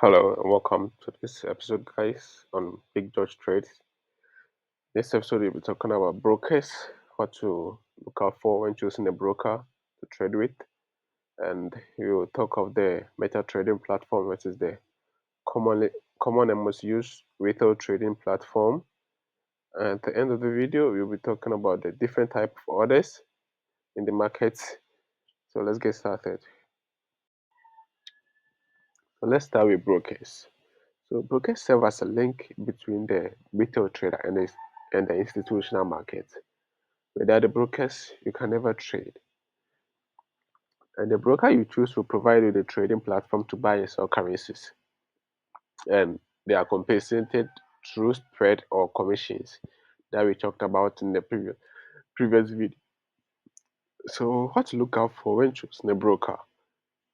Hello and welcome to this episode, guys, on Big George Trades. This episode, we'll be talking about brokers, what to look out for when choosing a broker to trade with, and we will talk of the meta trading platform, which is the commonly common and most used retail trading platform. And at the end of the video, we'll be talking about the different type of orders in the markets. So let's get started. So let's start with brokers. So brokers serve as a link between the retail trader and the institutional market. Without the brokers, you can never trade. And the broker you choose will provide you the trading platform to buy and sell currencies. And they are compensated through spread or commissions that we talked about in the previous video. So what to look out for when choosing a broker?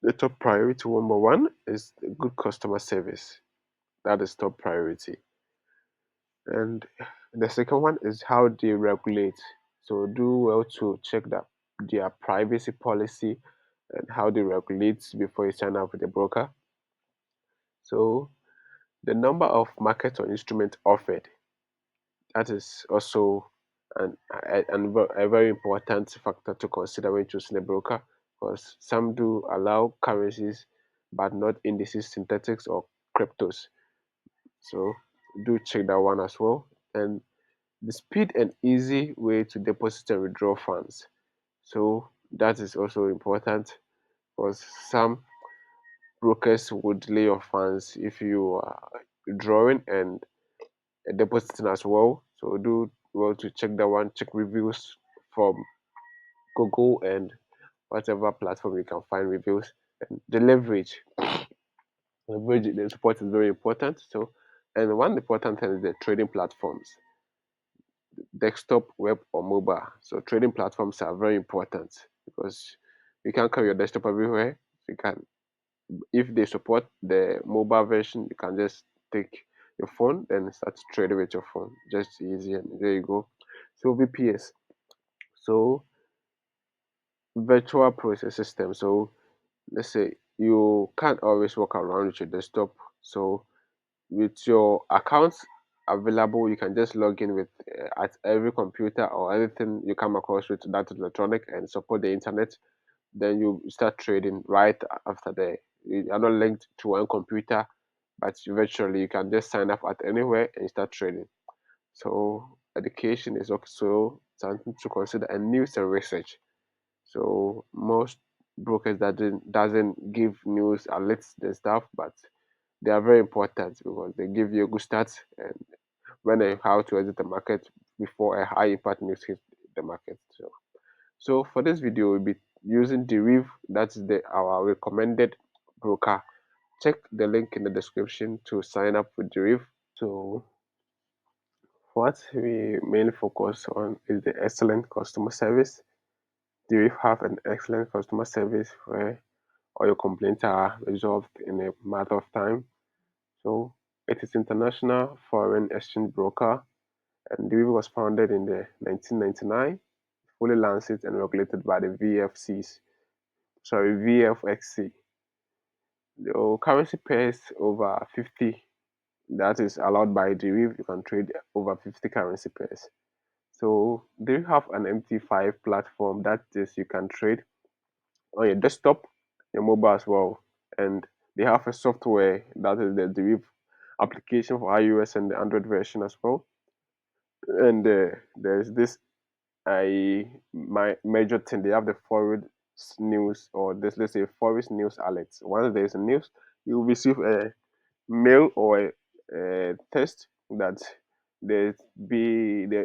The top priority number one is the good customer service. That is top priority. And the second one is how they regulate. So do well to check that their privacy policy and how they regulate before you sign up with a broker. So the number of markets or instruments offered, that is also a very important factor to consider when choosing a broker, because some do allow currencies but not indices, synthetics, or cryptos. So do check that one as well. And the speed and easy way to deposit and withdraw funds. So that is also important because some brokers would delay your funds if you are withdrawing and depositing as well. So do well to check that one, check reviews from Google and whatever platform you can find reviews. And the leverage, the support is very important. So, and one important thing is the trading platforms, desktop, web, or mobile. So trading platforms are very important because you can't carry your desktop everywhere. You can, if they support the mobile version, you can just take your phone and start to trade with your phone. Just easy, and there you go. So VPS, so virtual process system. So let's say you can't always walk around with your desktop. So with your accounts available, you can just log in with at every computer or anything you come across with that electronic and support the internet. Then you start trading right after the. You are not linked to one computer, but virtually you can just sign up at anywhere and start trading. So education is also something to consider, and news and research. So most brokers that doesn't give news alerts and stuff, but they are very important because they give you a good start and when and how to exit the market before a high impact news hits the market. So for this video, we'll be using Deriv. That's our recommended broker. Check the link in the description to sign up with Deriv. So what we mainly focus on is the excellent customer service. Deriv have an excellent customer service where all your complaints are resolved in a matter of time. So it is international foreign exchange broker, and Deriv was founded in the 1999, fully licensed and regulated by the VFXC. The currency pairs over 50, that is allowed by Deriv. You can trade over 50 currency pairs. So they have an MT5 platform that is you can trade on your desktop, your mobile as well, and they have a software that is the Deriv application for iOS and the Android version as well. And there's this my major thing. They have the Forex news or this let's say Forex news alerts. Once there's a news, you will receive a mail or a text that there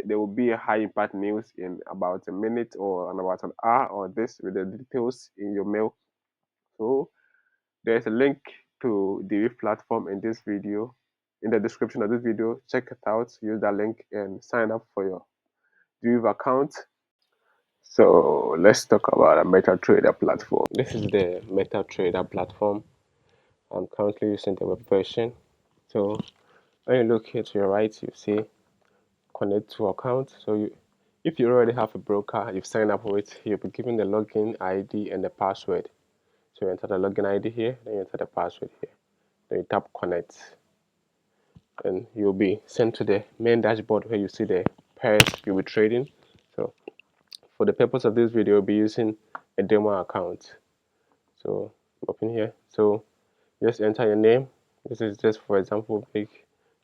will be a high impact news in about a minute or in about an hour or this with the details in your mail. So there's a link to the Reef platform in this video, in the description of this video. Check it out, use that link and sign up for your Reef account. So let's talk about a MetaTrader platform. This is the MetaTrader platform. I'm currently using the web version. So when you look here to your right, you see connect to account. So if you already have a broker you've signed up with, you'll be given the login ID and the password. So you enter the login ID here, then you enter the password here. then you tap connect, and you'll be sent to the main dashboard where you see the pairs you'll be trading. So for the purpose of this video, we'll be using a demo account. So open here. So just enter your name. This is just for example, big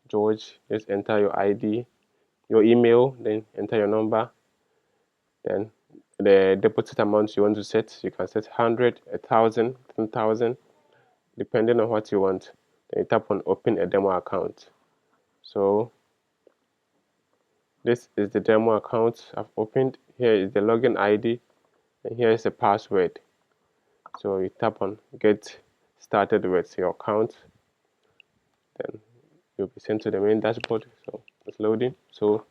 George. Just enter your ID, your email, then enter your number. Then the deposit amount you want to set, you can set 100, 1,000, 10,000, depending on what you want. Then you tap on open a demo account. So this is the demo account I've opened. Here is the login ID, and here is the password. So you tap on get started with your account, then you'll be sent to the main dashboard. So it's loading. So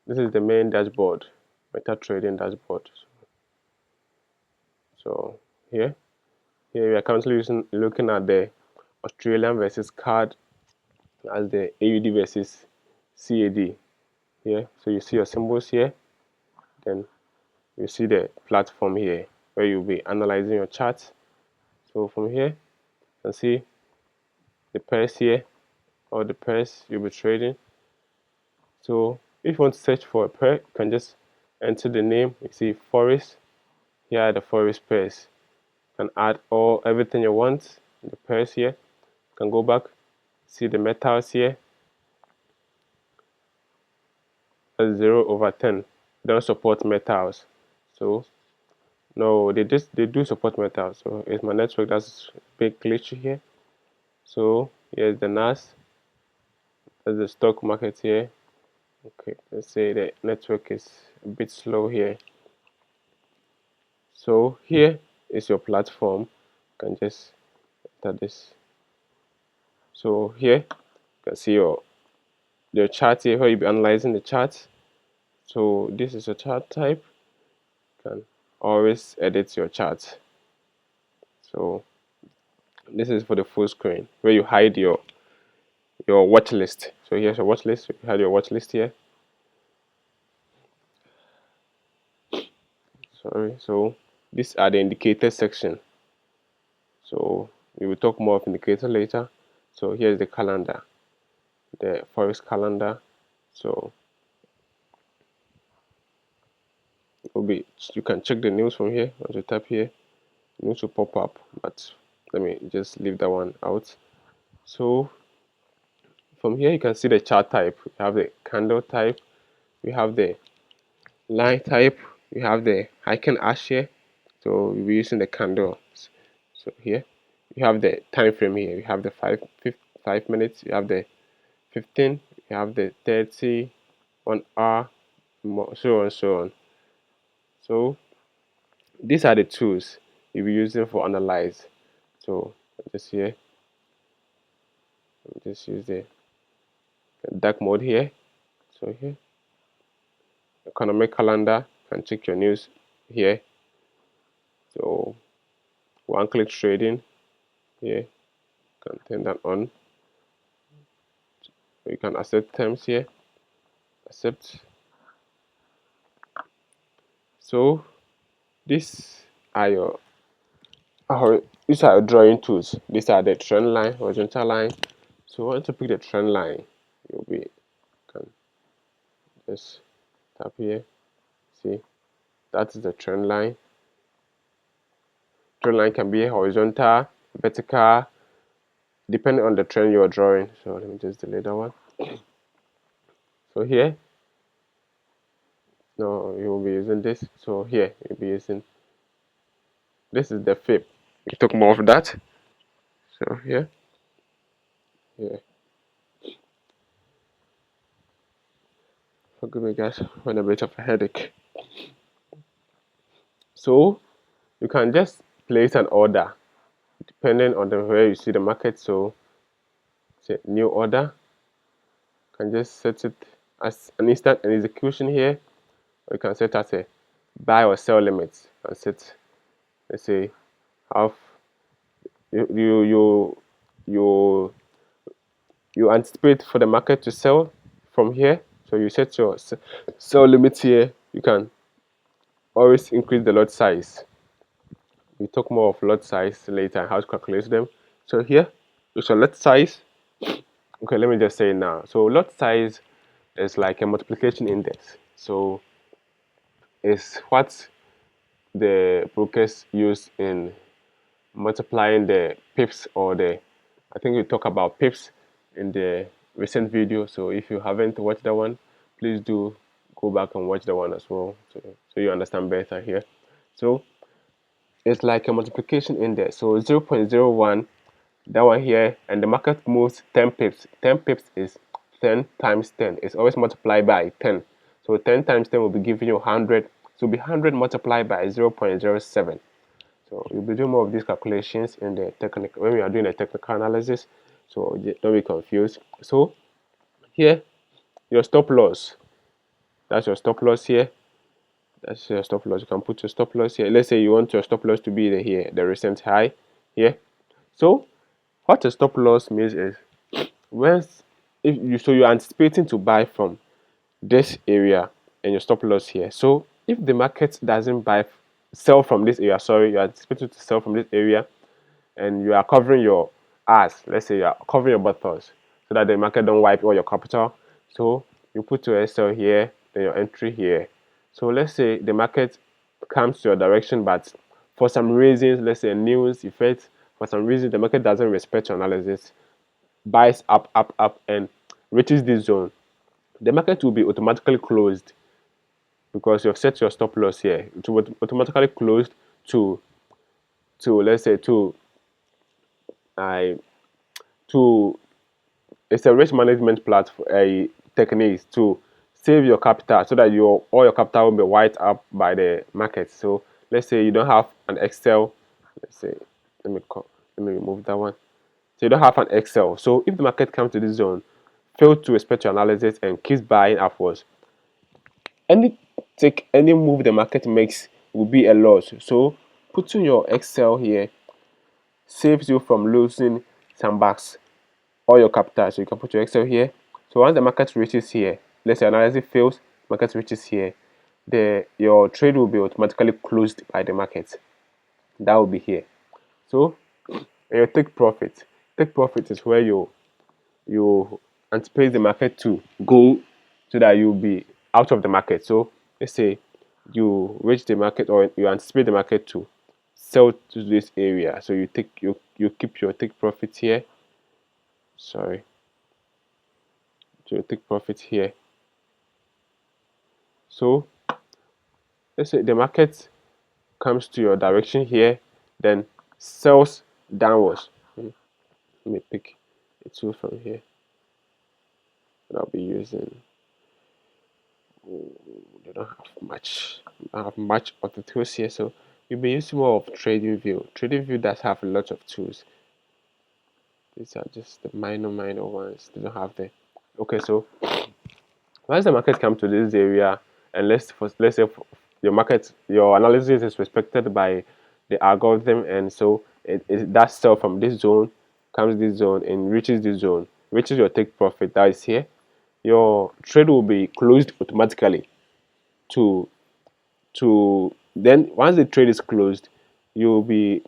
this is the main dashboard, MetaTrading dashboard. So here we are currently looking at the Australian versus CAD as the AUD versus CAD here. So you see your symbols here, then you see the platform here where you'll be analyzing your charts. So from here you can see the pairs here, or the pairs you'll be trading. So if you want to search for a pair, you can just enter the name. You see Forex. Here are the Forex pairs. You can add everything you want in the pairs here. You can go back, see the metals here. That's 0/10. They don't support metals. So no, they do support metals. So it's my network that's a big glitch here. So here's the NAS. That's the stock market here. Okay, let's say the network is a bit slow here. So here is your platform. You can just enter this. So here you can see your chart here where you'll be analyzing the chart. So this is a chart type. You can always edit your chart. So this is for the full screen where you hide your watch list. So here's your watch list. You hide your watch list here. Sorry. So these are the indicator section. So we will talk more of indicator later. So here's the calendar, the Forex calendar. So you can check the news from here. Once you tap here, news will pop up, but let me just leave that one out. So from here you can see the chart type. We have the candle type, we have the line type, we have the Heiken Ash here. So we'll be using the candles. So here you have the time frame here. You have the 5 minutes, you have the 15, you have the 30, 1 hour, so on and so on. So these are the tools you'll be using for analyze. So just here, just use the dark mode here. So here, economic calendar, you can check your news here. So one-click trading here, you can turn that on. So you can accept terms here, accept. So these are your drawing tools. These are the trend line, horizontal line. So once you pick the trend line, can just tap here. See, that is the trend line. Trend line can be horizontal, vertical, depending on the trend you are drawing. So let me just delete that one. So here, no, you will be using this. So here you'll be using this is the fib. We talk more of that. So here. Forgive me guys, when a bit of a headache. So you can just place an order depending on where you see the market. So say new order. You can just set it as an instant execution here, or you can set as a buy or sell limit and set, let's say, half. You anticipate for the market to sell from here, so you set your sell limit here. You can always increase the lot size. We talk more of lot size later and how to calculate them. So here So lot size, okay, let me just say now. So lot size is like a multiplication index. So it's what the brokers use in multiplying the pips, or the, I think we talk about pips in the recent video. So if you haven't watched that one, please do go back and watch that one as well, so you understand better here. So it's like a multiplication index. So 0.01, that one here, and the market moves 10 pips. 10 pips is 10 times 10. It's always multiplied by 10. So 10 times 10 will be giving you 100. So it'll be 100 multiplied by 0.07. So you'll be doing more of these calculations in the technical, when we are doing a technical analysis. So don't be confused. So here, your stop loss. That's your stop loss here. That's your stop loss. You can put your stop loss here. Let's say you want your stop loss to be here, the recent high here. So what a stop loss means is, once, if you, so you're anticipating to buy from this area and your stop loss here. So if the market doesn't sell from this area, sorry, you're anticipating to sell from this area, and you are covering your ass, let's say you are covering your buttocks, so that the market don't wipe all your capital. So you put your sell here, then your entry here. So let's say the market comes to your direction, but for some reasons, let's say news effect, for some reason the market doesn't respect your analysis, buys up, up, up, and reaches this zone, the market will be automatically closed, because you've set your stop loss here. It will automatically closed to let's say I to it's a risk management platform, a technique to save your capital, so that all your capital will be wiped up by the market. So let's say you don't have an Excel. Let's say, let me remove that one. So you don't have an Excel. So if the market comes to this zone, fail to respect your analysis and keeps buying upwards, any move the market makes will be a loss. So putting your Excel here saves you from losing some bucks, all your capital. So you can put your Excel here. So once the market reaches here, let's say analysis fails, market reaches here, your trade will be automatically closed by the market. That will be here. So your take profit. Take profit is where you anticipate the market to go, so that you'll be out of the market. So let's say you reach the market, or you anticipate the market to sell to this area. So you keep your take profit here. Sorry. So you take profit here. So let's say the market comes to your direction here, then sells downwards. Let me pick a tool from here that I'll be using. They don't have much. I don't have much of the tools here, so you'll be using more of Trading View. Trading View does have a lot of tools. These are just the minor ones. They don't have the. Okay, so once the market comes to this area, and let's say your analysis is respected by the algorithm, and so it that sell from this zone, comes this zone and reaches this zone, reaches your take profit that is here, your trade will be closed automatically to then once the trade is closed, you'll be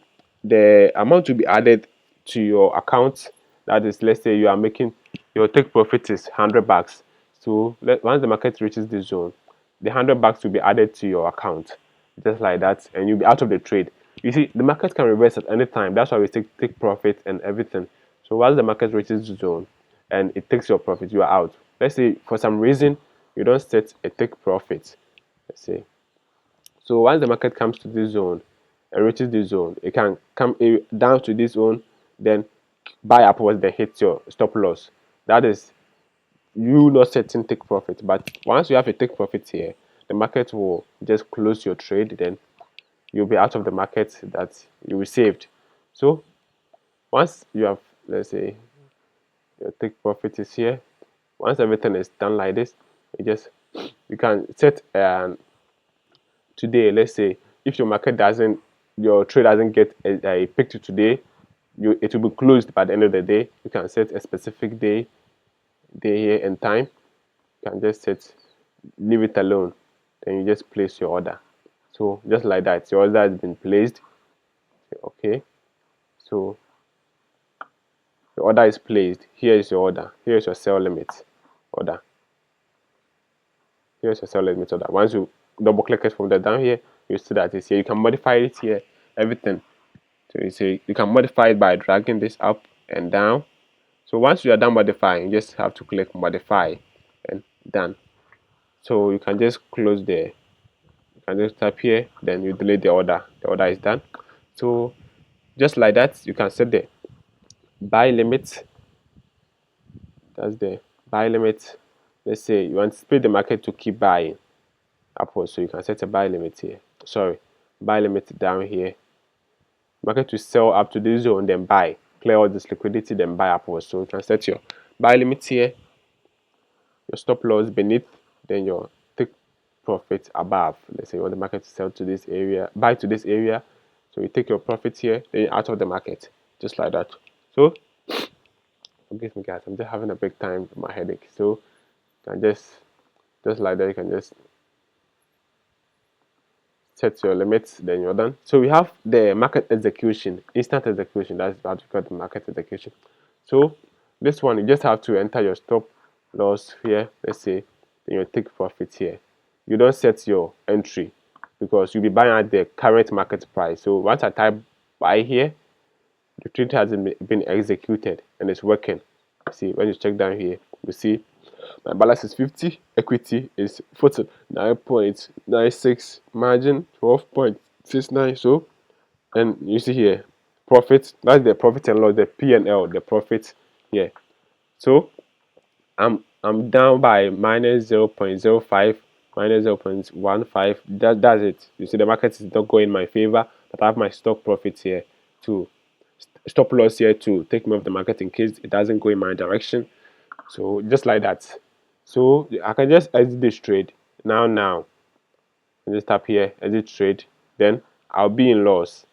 the amount will be added to your account. That is, let's say you are making your take profit is 100 bucks. So once the market reaches this zone, the 100 bucks will be added to your account, just like that, and you'll be out of the trade. You see, the market can reverse at any time. That's why we take profit and everything. So once the market reaches the zone and it takes your profit, you are out. Let's say for some reason you don't set a take profit. Let's say, so once the market comes to this zone and reaches this zone, it can come down to this zone, then buy upwards, then hit your stop loss. That is you not setting take profit. But once you have a take profit here, the market will just close your trade, then you'll be out of the market that you received. So once you have, let's say, your take profit is here, once everything is done like this, you can set today, let's say, if your market doesn't, your trade doesn't get a picture today, it will be closed by the end of the day. You can set a specific day here and time. You can just leave it alone. Then you just place your order. So just like that, your order has been placed. Okay. So the order is placed. Here is your order. Here is your sell limit order. Here's your sell limit order. Once you double click it from the down here, you see that it's here. You can modify it here, everything. So you see you can modify it by dragging this up and down. So once you are done modifying, you just have to click modify and done. So you can just close there. You can just tap here, then you delete the order. The order is done. So just like that, you can set the buy limit. That's the buy limit. Let's say you anticipate the market to keep buying upwards, so you can set a buy limit here. Sorry, buy limit down here. Market to sell up to this zone, then buy. Clear all this liquidity, then buy upwards. So you can set your buy limit here, your stop loss beneath, then your take profit above. Let's say you want the market to sell to this area, buy to this area. So you take your profit here, then you're out of the market, just like that. So forgive me guys, I'm just having a big time with my headache. So you can just like that, you can just set your limits, then you're done. So we have the market execution, instant execution. That's what we call the market execution. So this one, you just have to enter your stop loss here. Let's say, then you take profit here. You don't set your entry because you'll be buying at the current market price. So once I type buy here, the trade has been executed and it's working. See, when you check down here, you see my balance is 50, equity is 49.96, margin 12.69. So, and you see here, profit, that's the profit and loss, the P&L, the profit here. So I'm down by minus 0.05, minus 0.15. That's it. You see the market is not going in my favor, but I have my stock profit here to stop loss here to take me off the market in case it doesn't go in my direction. So just like that. So I can just exit this trade now. I just tap here, exit trade. Then I'll be in loss.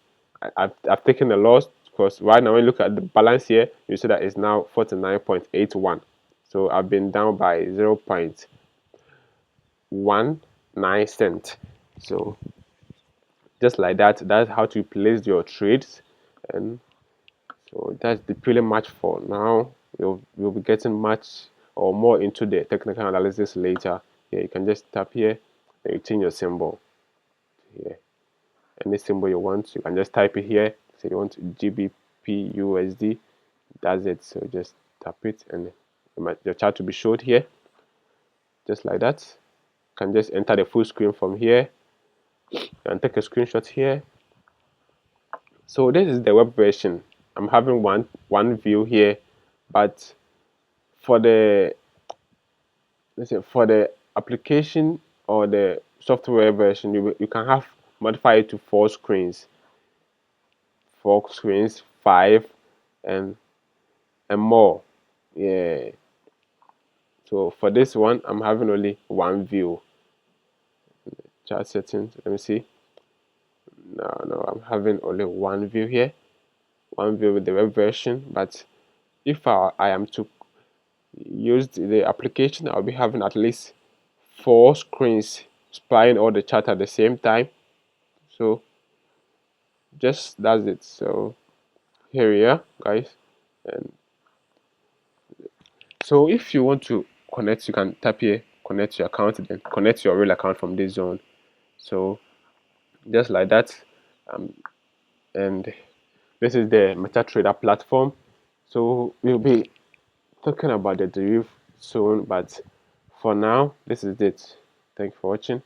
I've taken a loss because right now when you look at the balance here, you see that it's now 49.81. So I've been down by 0.19 cents. So just like that, that's how to place your trades. And so that's the pretty much for now. We'll be getting much or more into the technical analysis later. Here you can just tap here and you change your symbol here. Any symbol you want, you can just type it here. Say you want GBP USD. That's it. So just tap it and your chart will be showed here. Just like that. You can just enter the full screen from here and take a screenshot here. So this is the web version. I'm having one view here, but for the application or the software version, you can have modify it to 4 screens, 5 and more. Yeah. So for this one, I'm having only one view. Chart settings. Let me see. No, I'm having only one view here. One view with the web version, but if I am to use the application, I'll be having at least 4 screens displaying all the chart at the same time. So just that's it. So here we are, guys. And so if you want to connect, you can tap here, connect your account, then connect your real account from this zone. So just like that. And this is the MetaTrader platform. So we'll be talking about the derivative soon, but for now, this is it. Thank you for watching.